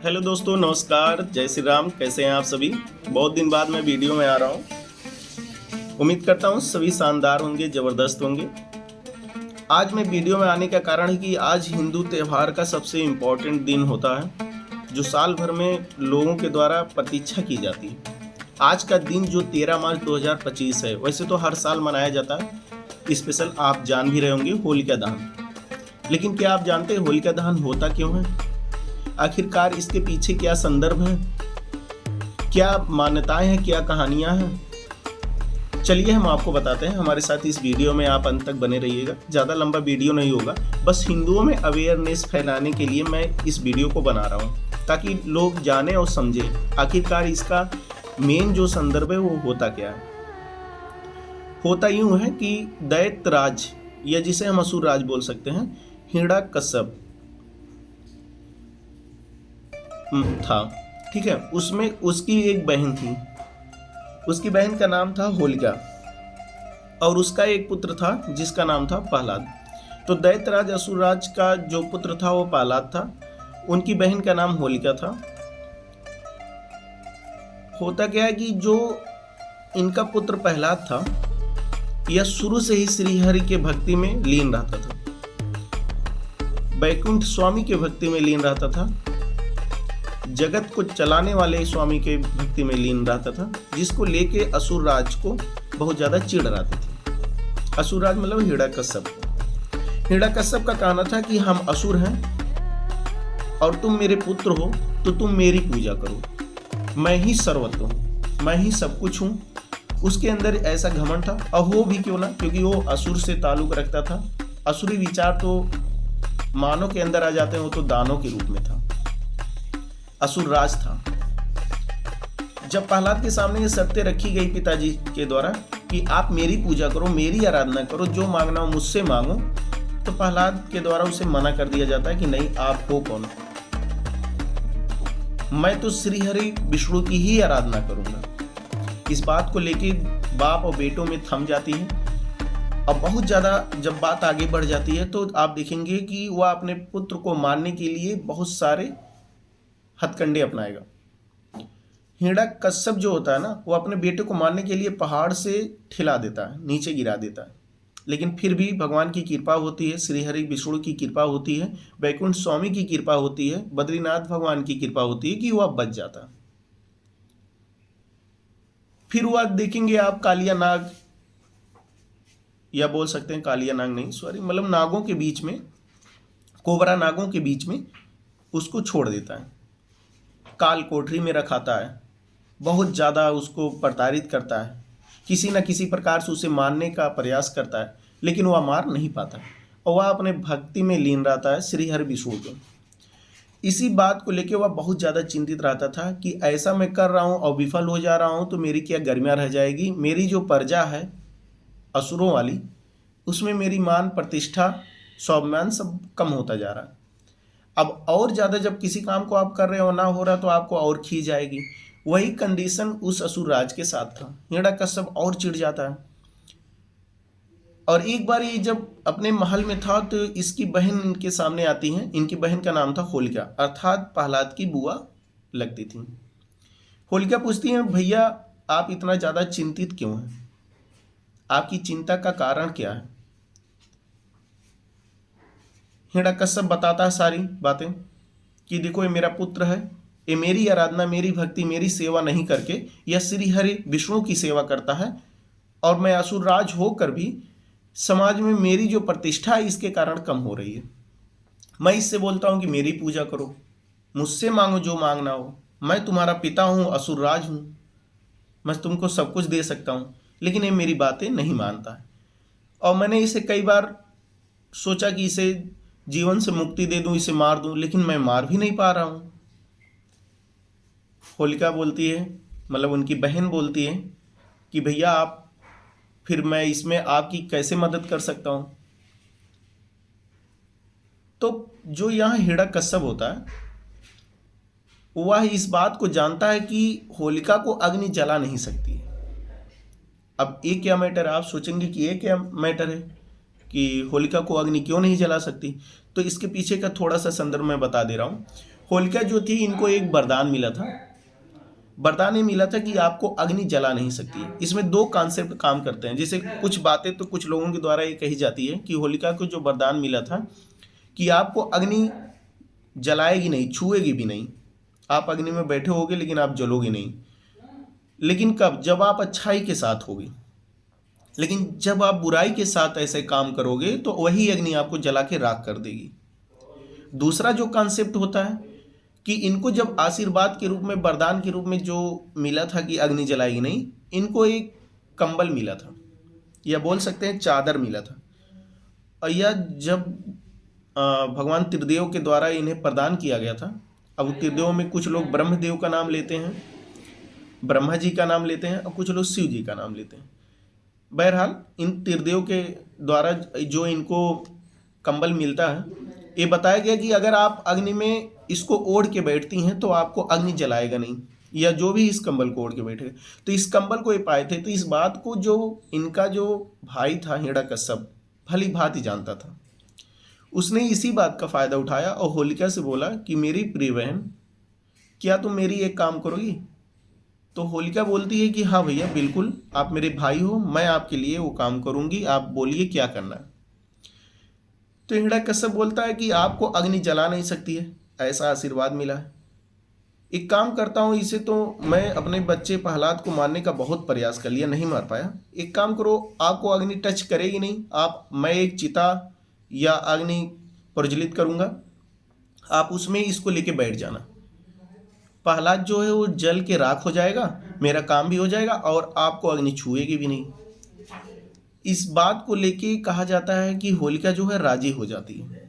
Hello दोस्तों, नमस्कार, जय श्री राम। कैसे हैं आप सभी? बहुत दिन बाद मैं वीडियो में आ रहा हूं। उम्मीद करता हूं सभी शानदार होंगे, ज़बरदस्त होंगे। आज मैं वीडियो में आने का कारण है कि आज हिंदू त्यौहार का सबसे इम्पोर्टेंट दिन होता है, जो साल भर में लोगों के द्वारा प्रतीक्षा की जाती है। आज का दिन जो 13 मार्च 2025 है, वैसे तो हर साल मनाया जाता है। स्पेशल आप जान भी रहे होंगे, होलिका दहन। लेकिन क्या आप जानते हैं होलिका दहन होता क्यों है? आखिरकार इसके पीछे क्या संदर्भ है, क्या मान्यताएं हैं, क्या कहानियां हैं? चलिए हम आपको बताते हैं। हमारे साथ इस वीडियो में आप अंत तक बने रहिएगा। ज़्यादा लंबा वीडियो नहीं होगा, बस हिंदुओं में अवेयरनेस फैलाने के लिए मैं इस वीडियो को बना रहा हूँ, ताकि लोग जाने और समझें आखिरकार इसका मेन जो संदर्भ है वो होता क्या है। होता यूँ है कि दैत्यराज, या जिसे हम असुर राज बोल सकते हैं, हिरण्यकश्यप था, ठीक है। उसमें उसकी एक बहन थी। उसकी बहन का नाम था होलिका, और उसका एक पुत्र था जिसका नाम था प्रहलाद। तो दैत्यराज असुरराज का जो पुत्र था वो प्रहलाद था, उनकी बहन का नाम होलिका था। होता क्या है कि जो इनका पुत्र प्रहलाद था, यह शुरू से ही श्रीहरि के भक्ति में लीन रहता था, वैकुंठ स्वामी के भक्ति में लीन रहता था, जगत को चलाने वाले स्वामी के भक्ति में लीन रहता था, जिसको लेके असुरराज को बहुत ज्यादा चिढ़ रहती थी। असुरराज मतलब हिरण्यकश्यप। हिरण्यकश्यप का कहना था कि हम असुर हैं और तुम मेरे पुत्र हो, तो तुम मेरी पूजा करो, मैं ही सर्वत्र हूँ, मैं ही सब कुछ हूँ। उसके अंदर ऐसा घमंड था, और हो भी क्यों ना, क्योंकि वो असुर से ताल्लुक रखता था। असुरी विचार तो मानव के अंदर आ जाते हैं, वो तो दानव के रूप में था, असुर राज था। जब प्रहलाद के सामने ये शर्तें रखी गई पिताजी के द्वारा कि आप मेरी पूजा करो, मेरी आराधना करो, जो मांगना हो मुझसे मांगो, तो प्रहलाद के द्वारा उसे मना कर दिया जाता है कि नहीं, आप हो कौन? मैं तो श्रीहरि विष्णु की ही आराधना करूंगा। इस बात को लेके बाप और बेटों में थम जाती है। अब बहुत ज्यादा जब बात आगे बढ़ जाती है तो आप देखेंगे कि वह अपने पुत्र को मारने के लिए बहुत सारे हथकंडे अपनाएगा। हिरण्यकश्यप जो होता है ना, वो अपने बेटे को मारने के लिए पहाड़ से ठिला देता है, नीचे गिरा देता है। लेकिन फिर भी भगवान की कृपा होती है, श्रीहरि विष्णु की कृपा होती है, वैकुंठ स्वामी की कृपा होती है, बद्रीनाथ भगवान की कृपा होती है कि वह बच जाता है। फिर वह देखेंगे आप कालिया नाग, या बोल सकते हैं कालिया नाग नहीं, सॉरी, मतलब नागों के बीच में, कोबरा नागों के बीच में उसको छोड़ देता है, काल कोठरी में रखाता है, बहुत ज़्यादा उसको प्रताड़ित करता है, किसी न किसी प्रकार से उसे मारने का प्रयास करता है, लेकिन वह मार नहीं पाता, और वह अपने भक्ति में लीन रहता है श्रीहरि विष्णु के। इसी बात को लेकर वह बहुत ज़्यादा चिंतित रहता था कि ऐसा मैं कर रहा हूँ और विफल हो जा रहा हूँ तो मेरी क्या गरिमा रह जाएगी, मेरी जो प्रजा है असुरों वाली, उसमें मेरी मान प्रतिष्ठा स्वाभिमान सब कम होता जा रहा है। अब और ज़्यादा जब किसी काम को आप कर रहे हो ना हो रहा, तो आपको और खींच आएगी। वही कंडीशन उस असुर राज के साथ था। हिरण्यकश्यप और चिढ़ जाता है, और एक बार ये जब अपने महल में था तो इसकी बहन इनके सामने आती है। इनकी बहन का नाम था होलिका, अर्थात प्रहलाद की बुआ लगती थी। होलिका पूछती है, भैया आप इतना ज़्यादा चिंतित क्यों हैं? आपकी चिंता का कारण क्या है? हिरण्यकश्यप बताता है सारी बातें कि देखो, ये मेरा पुत्र है, ये मेरी आराधना, मेरी भक्ति, मेरी सेवा नहीं करके यह श्रीहरि विष्णु की सेवा करता है, और मैं असुरराज होकर भी समाज में मेरी जो प्रतिष्ठा है इसके कारण कम हो रही है। मैं इससे बोलता हूँ कि मेरी पूजा करो, मुझसे मांगो जो मांगना हो, मैं तुम्हारा पिता हूँ, असुरराज हूँ, मैं तुमको सब कुछ दे सकता हूँ, लेकिन ये मेरी बातें नहीं मानता है। और मैंने इसे कई बार सोचा कि इसे जीवन से मुक्ति दे दूं, इसे मार दूं, लेकिन मैं मार भी नहीं पा रहा हूं। होलिका बोलती है, मतलब उनकी बहन बोलती है कि भैया आप, फिर मैं इसमें आपकी कैसे मदद कर सकता हूं? तो जो यहाँ हिरण्यकश्यप होता है, वह इस बात को जानता है कि होलिका को अग्नि जला नहीं सकती। अब ये क्या मैटर है? आप सोचेंगे कि ये क्या मैटर है कि होलिका को अग्नि क्यों नहीं जला सकती। तो इसके पीछे का थोड़ा सा संदर्भ मैं बता दे रहा हूँ। होलिका जो थी इनको एक वरदान मिला था। वरदान ये मिला था कि आपको अग्नि जला नहीं सकती है। इसमें दो कॉन्सेप्ट काम करते हैं। जैसे कुछ बातें तो कुछ लोगों के द्वारा ये कही जाती है कि होलिका को जो वरदान मिला था कि आपको अग्नि जलाएगी नहीं, छुएगी भी नहीं। आप अग्नि में बैठे होगे लेकिन आप जलोगे नहीं। लेकिन कब? जब आप अच्छाई के साथ होगे। लेकिन जब आप बुराई के साथ ऐसे काम करोगे तो वही अग्नि आपको जला के राख कर देगी। दूसरा जो कॉन्सेप्ट होता है कि इनको जब आशीर्वाद के रूप में, वरदान के रूप में जो मिला था कि अग्नि जलाएगी नहीं, इनको एक कंबल मिला था, या बोल सकते हैं चादर मिला था। और यह जब भगवान त्रिदेव के द्वारा इन्हें प्रदान किया गया था। अब त्रिदेव में कुछ लोग ब्रह्मदेव का नाम लेते हैं, ब्रह्मा जी का नाम लेते हैं, और कुछ लोग शिव जी का नाम लेते हैं। बहरहाल इन त्रिदेव के द्वारा जो इनको कंबल मिलता है, ये बताया गया कि अगर आप अग्नि में इसको ओढ़ के बैठती हैं तो आपको अग्नि जलाएगा नहीं, या जो भी इस कंबल को ओढ़ के बैठेगा। तो इस कंबल को ये पाए थे, तो इस बात को जो इनका जो भाई था हिरण्यकश्यप भली भांति जानता था। उसने इसी बात का फायदा उठाया और होलिका से बोला कि मेरी प्रिय बहन, क्या तुम मेरी एक काम करोगी? तो होलिका बोलती है कि हाँ भैया बिल्कुल, आप मेरे भाई हो, मैं आपके लिए वो काम करूंगी, आप बोलिए क्या करना है। तो हिरण्यकश्यप बोलता है कि आपको अग्नि जला नहीं सकती है, ऐसा आशीर्वाद मिला है। एक काम करता हूँ, इसे तो मैं अपने बच्चे प्रहलाद को मारने का बहुत प्रयास कर लिया, नहीं मार पाया। एक काम करो, आपको अग्नि टच करेगी नहीं, मैं एक चिता या अग्नि प्रज्वलित करूँगा, आप उसमें इसको लेके बैठ जाना। प्रहलाद जो है वो जल के राख हो जाएगा, मेरा काम भी हो जाएगा और आपको अग्नि छुएगी भी नहीं। इस बात को लेके कहा जाता है कि होलिका जो है राजी हो जाती है।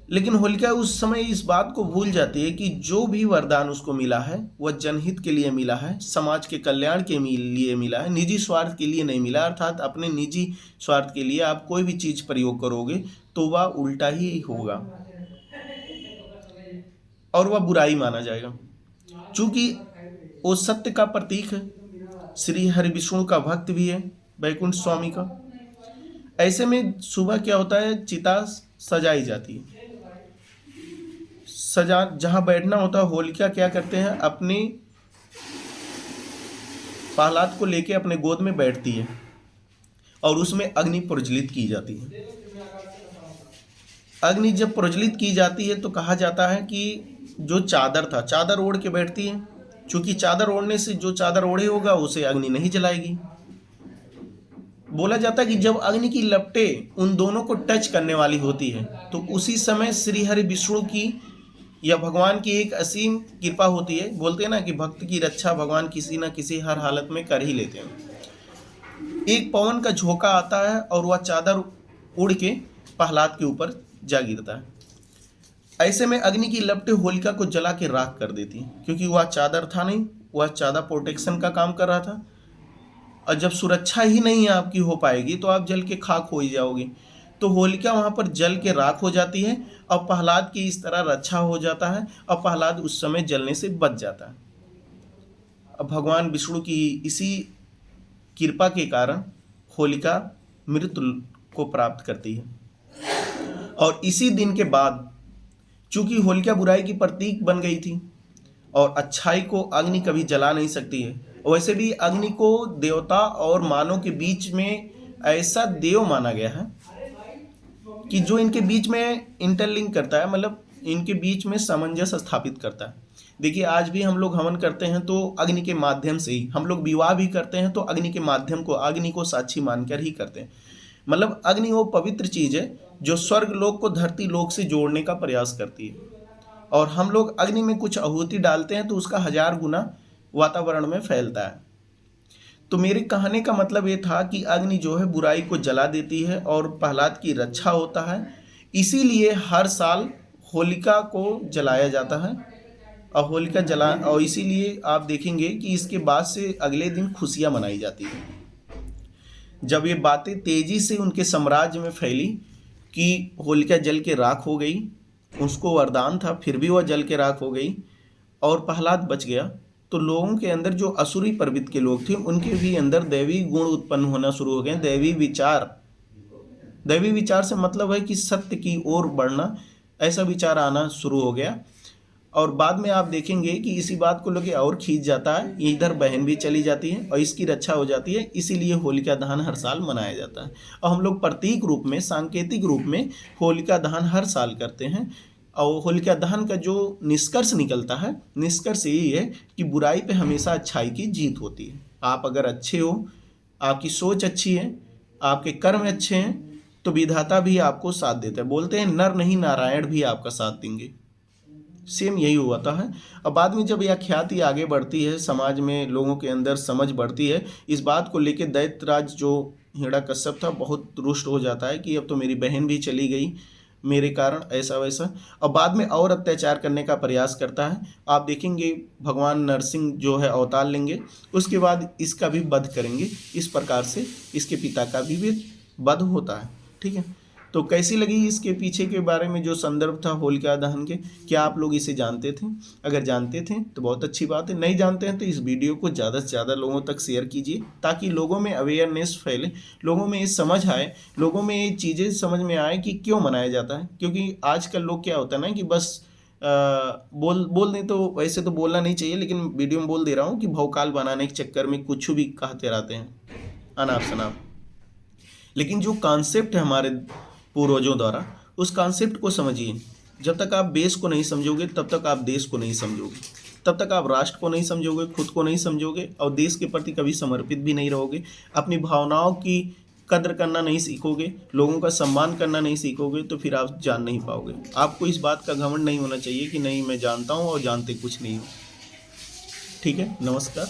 लेकिन होलिका उस समय इस बात को भूल जाती है कि जो भी वरदान उसको मिला है वह जनहित के लिए मिला है, समाज के कल्याण के लिए मिला है, निजी स्वार्थ के लिए नहीं मिला। अर्थात अपने निजी स्वार्थ के लिए आप कोई भी चीज प्रयोग करोगे तो वह उल्टा ही होगा और वह बुराई माना जाएगा। चूंकि वो सत्य का प्रतीक है, श्री हरि विष्णु का भक्त भी है, वैकुंठ स्वामी का। ऐसे में सुबह क्या होता है, चिता सजाई जाती है। सजा जहां बैठना होता है, होलिका क्या करते हैं, अपने प्रहलाद को लेके अपने गोद में बैठती है और उसमें अग्नि प्रज्वलित की जाती है। अग्नि जब प्रज्वलित की जाती है तो कहा जाता है कि जो चादर था, चादर ओढ़ के बैठती है। क्योंकि चादर ओढ़ने से जो चादर ओढ़े होगा उसे अग्नि नहीं जलाएगी। बोला जाता है कि जब अग्नि की लपटें उन दोनों को टच करने वाली होती है तो उसी समय श्री हरि विष्णु की या भगवान की एक असीम कृपा होती है। बोलते हैं ना कि भक्त की रक्षा भगवान किसी न किसी हर हालत में कर ही लेते हैं। एक पवन का झोंका आता है और वह चादर उड़ के प्रहलाद के ऊपर जा गिरता है। ऐसे में अग्नि की लपटें होलिका को जला के राख कर देती हैं, क्योंकि वह चादर था नहीं, वह चादर प्रोटेक्शन का काम कर रहा था। और जब सुरक्षा ही नहीं आपकी हो पाएगी तो आप जल के खाक हो ही जाओगे। तो होलिका वहां पर जल के राख हो जाती है और प्रहलाद की इस तरह रक्षा हो जाता है और प्रहलाद उस समय जलने से बच जाता है। अब भगवान विष्णु की इसी कृपा के कारण होलिका मृत्यु को प्राप्त करती है। और इसी दिन के बाद चूंकि होलिका बुराई की प्रतीक बन गई थी और अच्छाई को अग्नि कभी जला नहीं सकती है, वैसे भी अग्नि को देवता और मानव के बीच में ऐसा देव माना गया है कि जो इनके बीच में इंटरलिंक करता है, मतलब इनके बीच में सामंजस्य स्थापित करता है। देखिए आज भी हम लोग हवन करते हैं तो अग्नि के माध्यम से ही, हम लोग विवाह भी करते हैं तो अग्नि के माध्यम को, अग्नि को साक्षी मानकर ही करते हैं। मतलब अग्नि वो पवित्र चीज है जो स्वर्ग लोक को धरती लोक से जोड़ने का प्रयास करती है। और हम लोग अग्नि में कुछ आहुति डालते हैं तो उसका 1000 गुना वातावरण में फैलता है। तो मेरे कहने का मतलब ये था कि अग्नि जो है बुराई को जला देती है और प्रहलाद की रक्षा होता है। इसीलिए हर साल होलिका को जलाया जाता है और होलिका जला, और इसीलिए आप देखेंगे कि इसके बाद से अगले दिन खुशियां मनाई जाती है। जब ये बातें तेजी से उनके साम्राज्य में फैली कि होलिका जल के राख हो गई, उसको वरदान था फिर भी वह जल के राख हो गई और प्रहलाद बच गया, तो लोगों के अंदर जो असुरी प्रवृत्ति के लोग थे उनके भी अंदर दैवी गुण उत्पन्न होना शुरू हो गए। दैवी विचार से मतलब है कि सत्य की ओर बढ़ना, ऐसा विचार आना शुरू हो गया। और बाद में आप देखेंगे कि इसी बात को लेकर और खींच जाता है, इधर बहन भी चली जाती है और इसकी रक्षा हो जाती है। इसीलिए होलिका दहन हर साल मनाया जाता है और हम लोग प्रतीक रूप में, सांकेतिक रूप में होलिका दहन हर साल करते हैं। और होलिका दहन का जो निष्कर्ष निकलता है, निष्कर्ष यही है कि बुराई पे हमेशा अच्छाई की जीत होती है। आप अगर अच्छे हो, आपकी सोच अच्छी है, आपके कर्म अच्छे हैं, तो विधाता भी आपको साथ देता है। बोलते हैं नर नहीं नारायण भी आपका साथ देंगे। सेम यही हुआ था है। अब बाद में जब यह ख्याति आगे बढ़ती है, समाज में लोगों के अंदर समझ बढ़ती है, इस बात को लेकर दैत्यराज जो हिरण्यकश्यप था बहुत रुष्ट हो जाता है कि अब तो मेरी बहन भी चली गई मेरे कारण, ऐसा वैसा। और बाद में और अत्याचार करने का प्रयास करता है। आप देखेंगे भगवान नरसिंह जो है अवतार लेंगे, उसके बाद इसका भी वध करेंगे। इस प्रकार से इसके पिता का भी वध होता है। ठीक है, तो कैसी लगी इसके पीछे के बारे में जो संदर्भ था होलिका दहन के, क्या आप लोग इसे जानते थे? अगर जानते थे तो बहुत अच्छी बात है, नहीं जानते हैं तो इस वीडियो को ज़्यादा से ज़्यादा लोगों तक शेयर कीजिए ताकि लोगों में अवेयरनेस फैले, लोगों में ये समझ आए, लोगों में ये चीज़ें समझ में आए कि क्यों मनाया जाता है। क्योंकि आजकल लोग क्या होता है ना कि बस बोल दें, तो वैसे तो बोलना नहीं चाहिए लेकिन वीडियो में बोल दे रहा हूँ कि भौकाल बनाने के चक्कर में कुछ भी कहते रहते हैं अनाप शनाप। लेकिन जो कॉन्सेप्ट है हमारे पूर्वजों द्वारा, उस कॉन्सेप्ट को समझिए। जब तक आप बेस को नहीं समझोगे तब तक आप देश को नहीं समझोगे, तब तक आप राष्ट्र को नहीं समझोगे, खुद को नहीं समझोगे और देश के प्रति कभी समर्पित भी नहीं रहोगे। अपनी भावनाओं की कद्र करना नहीं सीखोगे, लोगों का सम्मान करना नहीं सीखोगे, तो फिर आप जान नहीं पाओगे। आपको इस बात का घमंड नहीं होना चाहिए कि नहीं मैं जानता हूँ और जानते कुछ नहीं हूँ। ठीक है, नमस्कार।